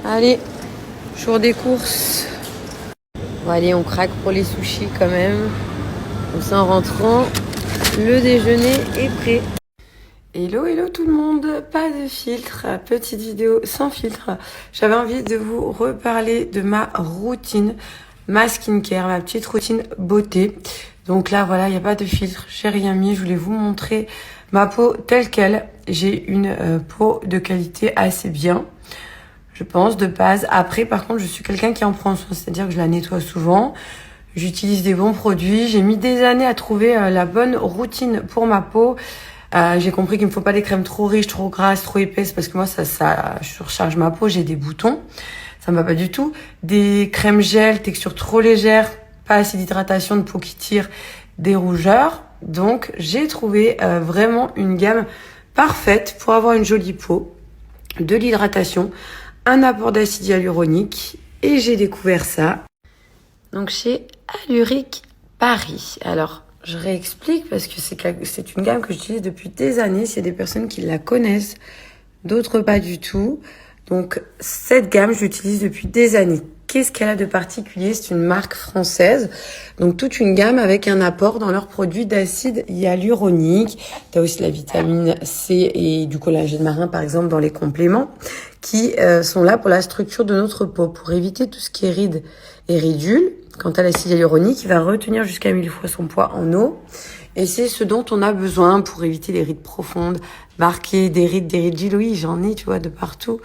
Allez, jour des courses. Bon, allez, on craque pour les sushis quand même. Comme ça, en rentrant, le déjeuner est prêt. Hello, hello tout le monde, pas de filtre, petite vidéo sans filtre. J'avais envie de vous reparler de ma routine, ma skincare, ma petite routine beauté. Donc là, voilà, il n'y a pas de filtre, j'ai rien mis. Je voulais vous montrer ma peau telle qu'elle. J'ai une peau de qualité assez bien, je pense, de base. Après, par contre, je suis quelqu'un qui en prend soin, c'est-à-dire que je la nettoie souvent. J'utilise des bons produits. J'ai mis des années à trouver la bonne routine pour ma peau. J'ai compris qu'il me faut pas des crèmes trop riches, trop grasses, trop épaisses, parce que moi, ça surcharge ma peau. J'ai des boutons. Ça me va pas du tout. Des crèmes gel, texture trop légère, pas assez d'hydratation, de peau qui tire, des rougeurs. Donc, j'ai trouvé vraiment une gamme parfaite pour avoir une jolie peau, de l'hydratation, un apport d'acide hyaluronique. Et j'ai découvert ça donc chez Alluric Paris. Alors, je réexplique parce que c'est une gamme que j'utilise depuis des années. C'est des personnes qui la connaissent, d'autres pas du tout. Donc, cette gamme, je l'utilise depuis des années. Qu'est-ce qu'elle a de particulier? C'est une marque française. Donc, toute une gamme avec un apport dans leurs produits d'acide hyaluronique. Tu as aussi la vitamine C et du collagène marin, par exemple, dans les compléments, qui sont là pour la structure de notre peau, pour éviter tout ce qui est rides et ridules. Quant à l'acide hyaluronique, il va retenir jusqu'à 1000 fois son poids en eau. Et c'est ce dont on a besoin pour éviter les rides profondes, marquer des rides gilles. Oui, j'en ai, tu vois, de partout.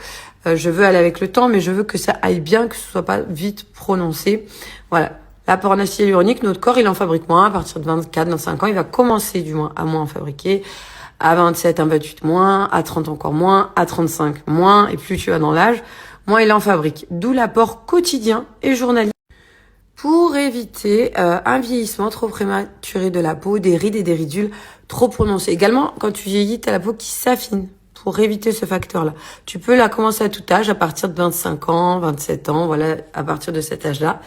Je veux aller avec le temps, mais je veux que ça aille bien, que ce soit pas vite prononcé. Voilà. L'apport en acide hyaluronique, notre corps, il en fabrique moins. À partir de 24, 25 ans, il va commencer du moins à moins en fabriquer. À 27, à 28 moins. À 30 encore moins. À 35 moins. Et plus tu vas dans l'âge, moins il en fabrique. D'où l'apport quotidien et journalier pour éviter un vieillissement trop prématuré de la peau, des rides et des ridules trop prononcées. Également, quand tu vieillis, tu as la peau qui s'affine pour éviter ce facteur-là. Tu peux la commencer à tout âge, à partir de 25 ans, 27 ans, voilà, à partir de cet âge-là.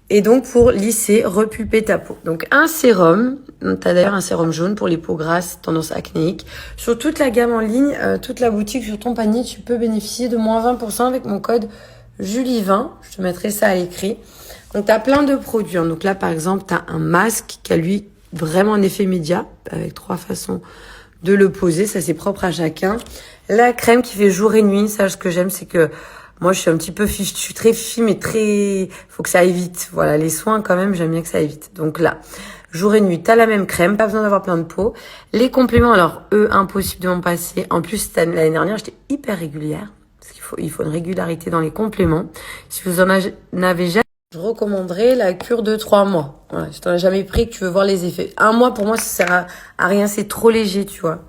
Et donc, pour lisser, repulper ta peau. Donc, un sérum. Tu as d'ailleurs un sérum jaune pour les peaux grasses, tendance acnéique. Sur toute la gamme en ligne, toute la boutique, sur ton panier, tu peux bénéficier de moins 20% avec mon code Julie20. Je te mettrai ça à l'écrit. Donc, tu as plein de produits. Donc là, par exemple, tu as un masque qui a, lui, vraiment un effet immédiat, avec 3 façons de le poser. Ça, c'est propre à chacun. La crème qui fait jour et nuit. Ça, ce que j'aime, c'est que moi, je suis un petit peu fiche. Je suis très fiche, mais faut que ça aille vite. Voilà, les soins, quand même, j'aime bien que ça aille vite. Donc là, jour et nuit, t'as la même crème. Pas besoin d'avoir plein de peau. Les compléments, alors, eux, impossible de m'en passer. En plus, l'année dernière, j'étais hyper régulière. Parce il faut une régularité dans les compléments. Si vous en avez jamais, je recommanderais la cure de 3 mois. Voilà, si t'en as jamais pris, que tu veux voir les effets. 1 mois, pour moi, ça sert à rien. C'est trop léger, tu vois.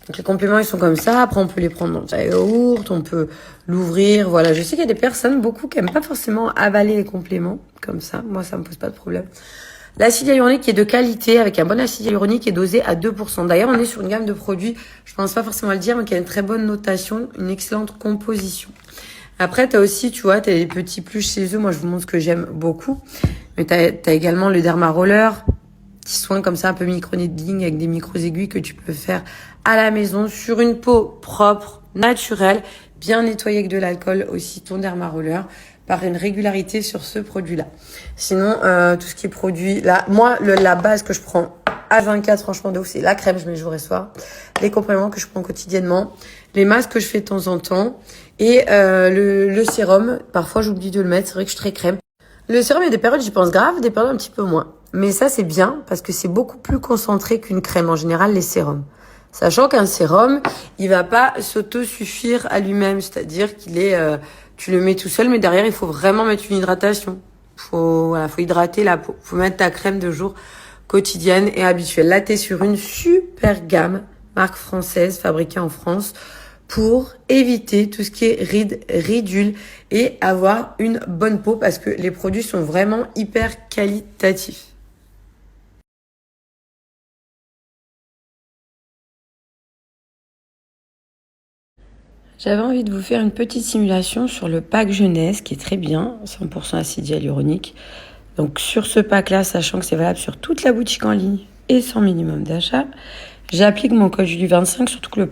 Donc, les compléments, ils sont comme ça. Après, on peut les prendre dans un yaourt, on peut l'ouvrir. Voilà. Je sais qu'il y a des personnes, beaucoup, qui aiment pas forcément avaler les compléments. Comme ça. Moi, ça me pose pas de problème. L'acide hyaluronique est de qualité, avec un bon acide hyaluronique, est dosé à 2%. D'ailleurs, on est sur une gamme de produits, je pense pas forcément à le dire, mais qui a une très bonne notation, une excellente composition. Après, t'as aussi, tu vois, t'as des petits plus chez eux. Moi, je vous montre ce que j'aime beaucoup. Mais t'as également le Derma Roller, petit soin comme ça, un peu micro-needling avec des micro-aiguilles que tu peux faire à la maison sur une peau propre, naturelle, bien nettoyée avec de l'alcool aussi, ton Derma Roller, par une régularité sur ce produit-là. Sinon, tout ce qui est produit, là, moi, la base que je prends H24, franchement, de ouf, c'est la crème, je mets jour et soir, les compléments que je prends quotidiennement, les masques que je fais de temps en temps, et le sérum, parfois j'oublie de le mettre, c'est vrai que je suis très crème. Le sérum, il y a des périodes, j'y pense grave, des périodes un petit peu moins. Mais ça, c'est bien parce que c'est beaucoup plus concentré qu'une crème, en général, les sérums. Sachant qu'un sérum, il va pas s'auto-suffire à lui-même, c'est-à-dire qu'il est, tu le mets tout seul, mais derrière, il faut vraiment mettre une hydratation. Faut hydrater la peau. Faut mettre ta crème de jour quotidienne et habituelle. Là, t'es sur une super gamme, marque française, fabriquée en France, pour éviter tout ce qui est rides, ridules et avoir une bonne peau parce que les produits sont vraiment hyper qualitatifs. J'avais envie de vous faire une petite simulation sur le pack jeunesse qui est très bien, 100% acide hyaluronique. Donc sur ce pack-là, sachant que c'est valable sur toute la boutique en ligne et sans minimum d'achat, j'applique mon code Julie25, surtout que le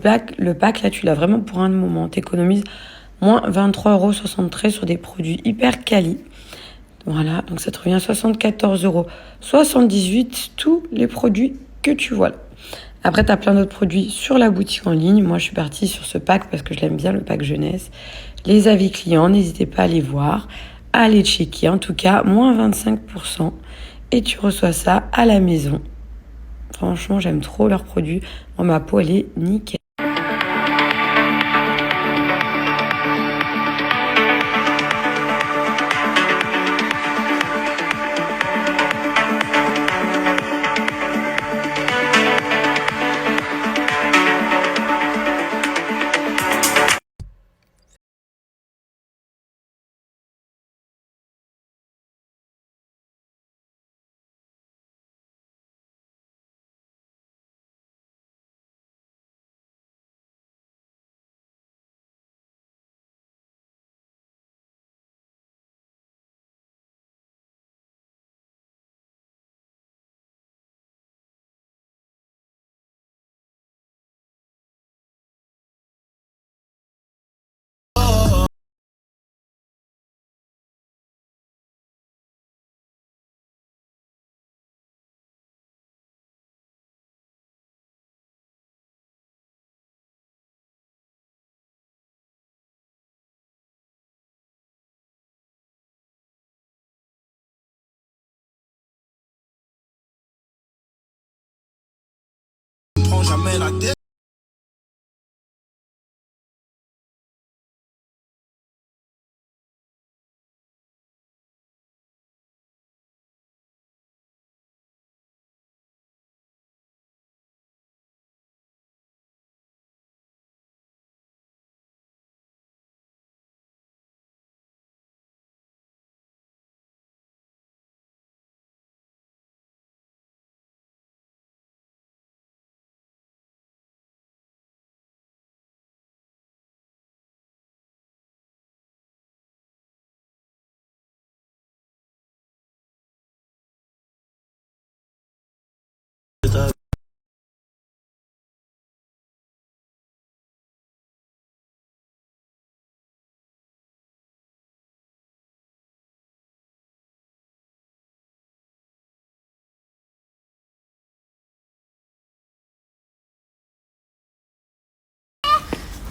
pack là, tu l'as vraiment pour un moment. T'économises moins 23,73 € sur des produits hyper quali. Voilà, donc ça te revient à 74,78 € tous les produits que tu vois là. Après, tu as plein d'autres produits sur la boutique en ligne. Moi, je suis partie sur ce pack parce que je l'aime bien, le pack jeunesse. Les avis clients, n'hésitez pas à les voir, à les checker. En tout cas, moins 25%. Et tu reçois ça à la maison. Franchement, j'aime trop leurs produits. Moi, ma peau, elle est nickel. Jamais la tête.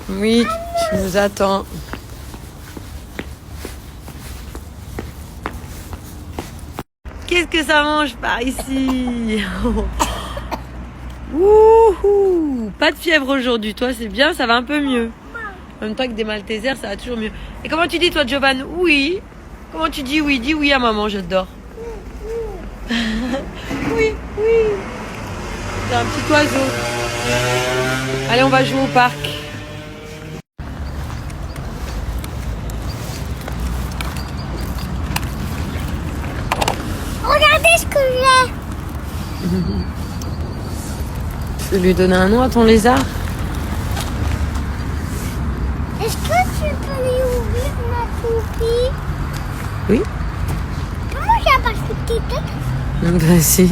Oui, tu nous attends. Qu'est-ce que ça mange par ici? Wouhou! Pas de fièvre aujourd'hui, toi c'est bien, ça va un peu mieux. En même temps que des Maltesers, ça va toujours mieux. Et comment tu dis toi, Giovanni? Oui. Comment tu dis oui? Dis oui à maman, j'adore. Oui, oui. C'est un petit oiseau. Allez, on va jouer au parc. Regardez ce que j'ai. Tu veux lui donner un nom à ton lézard? Est-ce que tu peux lui ouvrir ma poupée? Oui. Comment j'ai pas fait de tête? Bah si.